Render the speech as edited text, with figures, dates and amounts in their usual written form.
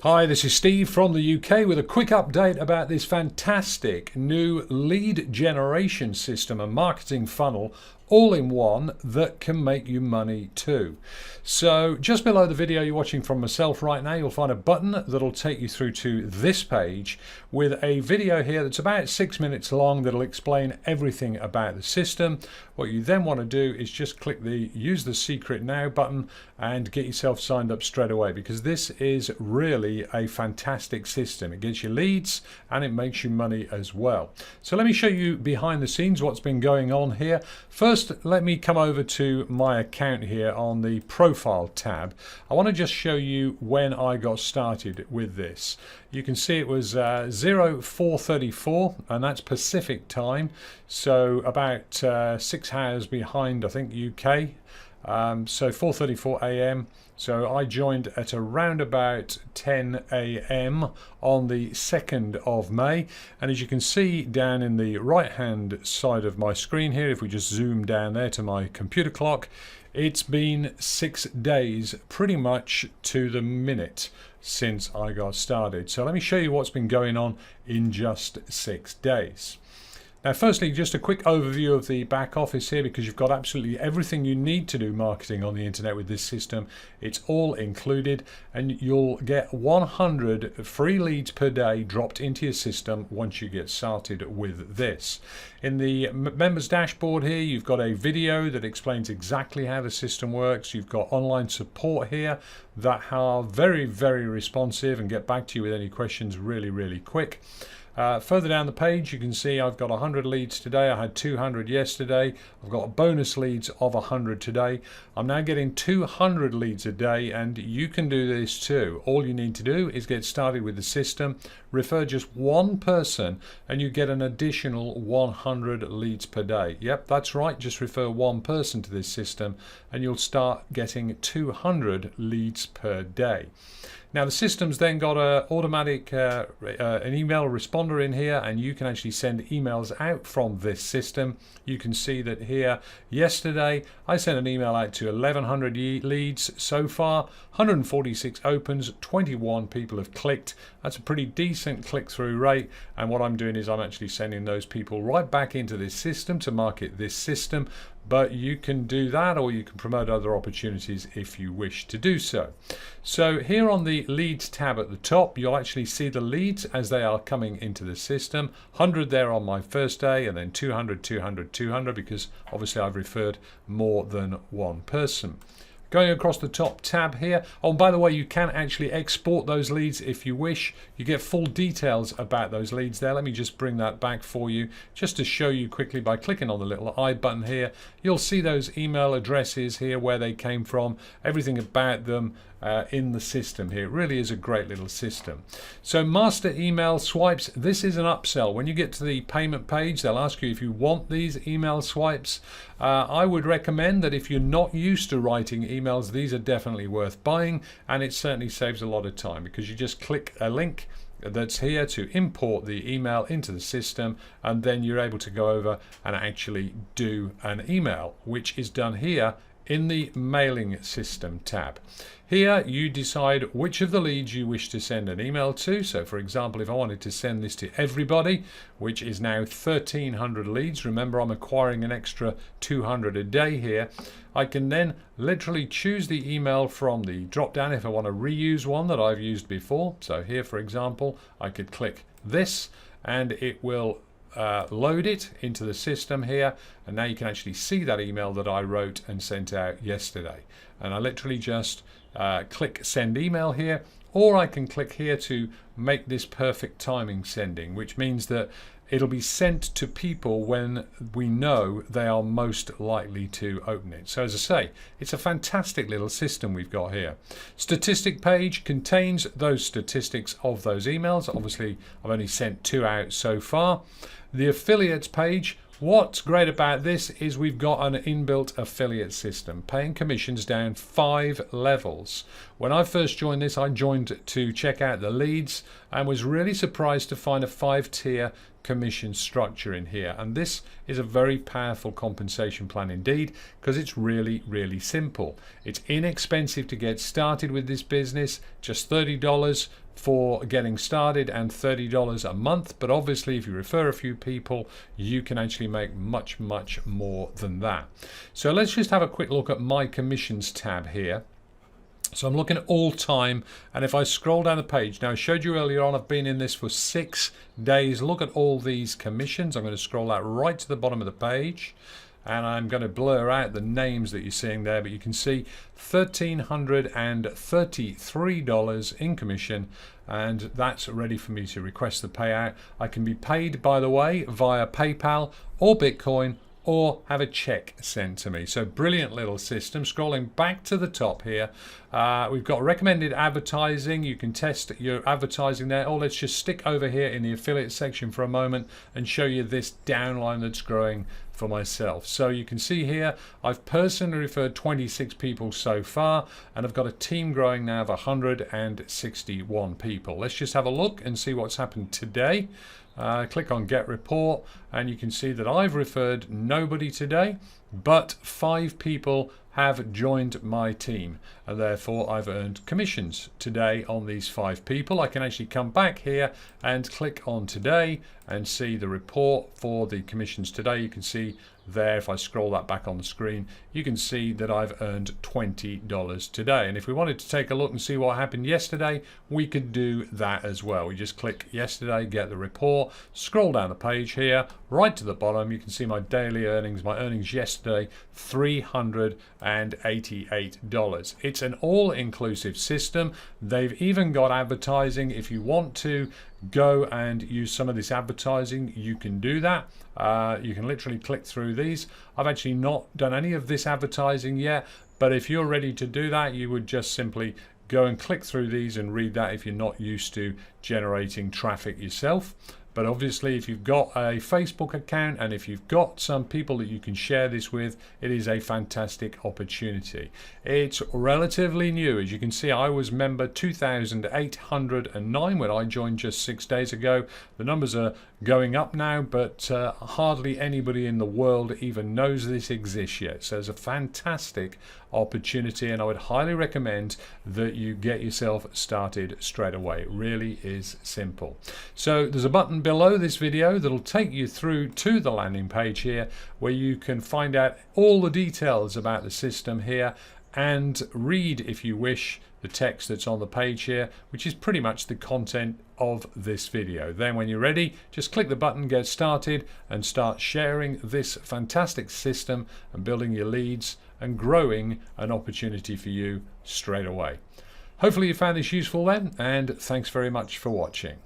Hi, this is Steve from the UK with a quick update about this fantastic new lead generation system and marketing funnel all in one that can make you money too. So just below the video you're watching from myself right now, you'll find a button that'll take you through to this page with a video here that's about 6 minutes long that'll explain everything about the system. What you then want to do is just click the use the secret now button and get yourself signed up straight away, because this is really a fantastic system. It gets you leads and it makes you money as well. So let me show you behind the scenes what's been going on here. First, let me come over to my account here on the profile tab. I want to just show you when I got started with this. You can see it was 0434 and that's Pacific time, so about 6 hours behind, I think, UK. So 4:34 a.m. So I joined at around about 10 a.m. on the 2nd of May. And as you can see down in the right hand side of my screen here, if we just zoom down there to my computer clock, it's been 6 days pretty much to the minute since I got started. So let me show you what's been going on in just 6 days. Now, firstly, just a quick overview of the back office here, because you've got absolutely everything you need to do marketing on the internet with this system. It's all included, and you'll get 100 free leads per day dropped into your system once you get started with this. In the members dashboard here, you've got a video that explains exactly how the system works. You've got online support here that are very, very responsive and get back to you with any questions really, really quick. Further down the page, you can see I've got 100 leads today. I had 200 yesterday. I've got bonus leads of 100 today. I'm now getting 200 leads a day, and you can do this too. All you need to do is get started with the system, refer just one person, and you get an additional 100 leads per day. Yep, that's right. Just refer one person to this system, and you'll start getting 200 leads per day. Now the system's then got an automatic an email responder in here, and you can actually send emails out from this system. You can see that here yesterday I sent an email out to 1100 leads so far, 146 opens, 21 people have clicked. That's a pretty decent click-through rate, and what I'm doing is I'm actually sending those people right back into this system to market this system. But you can do that, or you can promote other opportunities if you wish to do so. So here on the leads tab at the top, you'll actually see the leads as they are coming into the system. 100 there on my first day, and then 200, 200, 200, because obviously I've referred more than one person. Going across the top tab here. Oh, and by the way, you can actually export those leads if you wish. You get full details about those leads there. Let me just bring that back for you, just to show you quickly by clicking on the little I button here. You'll see those email addresses here, where they came from, everything about them in the system here. It really is a great little system. So master email swipes, this is an upsell. When you get to the payment page, they'll ask you if you want these email swipes. I would recommend that if you're not used to writing emails, these are definitely worth buying, and it certainly saves a lot of time, because you just click a link that's here to import the email into the system, and then you're able to go over and actually do an email, which is done here in the mailing system tab. Here you decide which of the leads you wish to send an email to. So for example, if I wanted to send this to everybody, which is now 1300 leads, remember I'm acquiring an extra 200 a day here, I can then literally choose the email from the drop down if I want to reuse one that I've used before. So here, for example, I could click this and it will load it into the system here, and now you can actually see that email that I wrote and sent out yesterday. And I literally just click send email here, or I can click here to make this perfect timing sending, which means that it'll be sent to people when we know they are most likely to open it. So as I say, it's a fantastic little system we've got here. Statistic page contains those statistics of those emails. Obviously, I've only sent 2 out so far. The affiliates page, what's great about this is we've got an inbuilt affiliate system, paying commissions down 5 levels. When I first joined this, I joined to check out the leads and was really surprised to find a 5-tier commission structure in here, and this is a very powerful compensation plan indeed, because it's really, really simple. It's inexpensive to get started with this business, just $30 for getting started and $30 a month. But obviously, if you refer a few people, you can actually make much more than that. So let's just have a quick look at my commissions tab here. So I'm looking at all time, and if I scroll down the page, now I showed you earlier on I've been in this for 6 days. Look at all these commissions. I'm going to scroll out right to the bottom of the page, and I'm going to blur out the names that you're seeing there, but you can see $1,333 in commission, and that's ready for me to request the payout. I can be paid, by the way, via PayPal or Bitcoin, or have a check sent to me. So brilliant little system. Scrolling back to the top here, we've got recommended advertising. You can test your advertising there. Let's just stick over here in the affiliate section for a moment and show you this downline that's growing for myself. So you can see here, I've personally referred 26 people so far, and I've got a team growing now of 161 people. Let's just have a look and see what's happened today. Click on Get Report, and you can see that I've referred nobody today, but 5 people have joined my team, and therefore I've earned commissions today on these 5 people. I can actually come back here and click on today and see the report for the commissions today. You can see there, if I scroll that back on the screen, you can see that I've earned $20 today. And if we wanted to take a look and see what happened yesterday, we could do that as well. We just click yesterday, get the report, scroll down the page here, right to the bottom, you can see my daily earnings. My earnings yesterday, $388. It's an all-inclusive system. They've even got advertising. If you want to go and use some of this advertising, you can do that. You can literally click through these. I've actually not done any of this advertising yet, but if you're ready to do that, you would just simply go and click through these and read that if you're not used to generating traffic yourself. But obviously, if you've got a Facebook account and if you've got some people that you can share this with, it is a fantastic opportunity. It's relatively new. As you can see, I was member 2,809 when I joined just 6 days ago. The numbers are going up now, but hardly anybody in the world even knows this exists yet. So it's a fantastic opportunity, and I would highly recommend that you get yourself started straight away. It really is simple. So there's a button below this video that'll take you through to the landing page here, where you can find out all the details about the system here and read, if you wish, the text that's on the page here, which is pretty much the content of this video. Then when you're ready, just click the button, get started, and start sharing this fantastic system and building your leads and growing an opportunity for you straight away. Hopefully you found this useful then, and thanks very much for watching.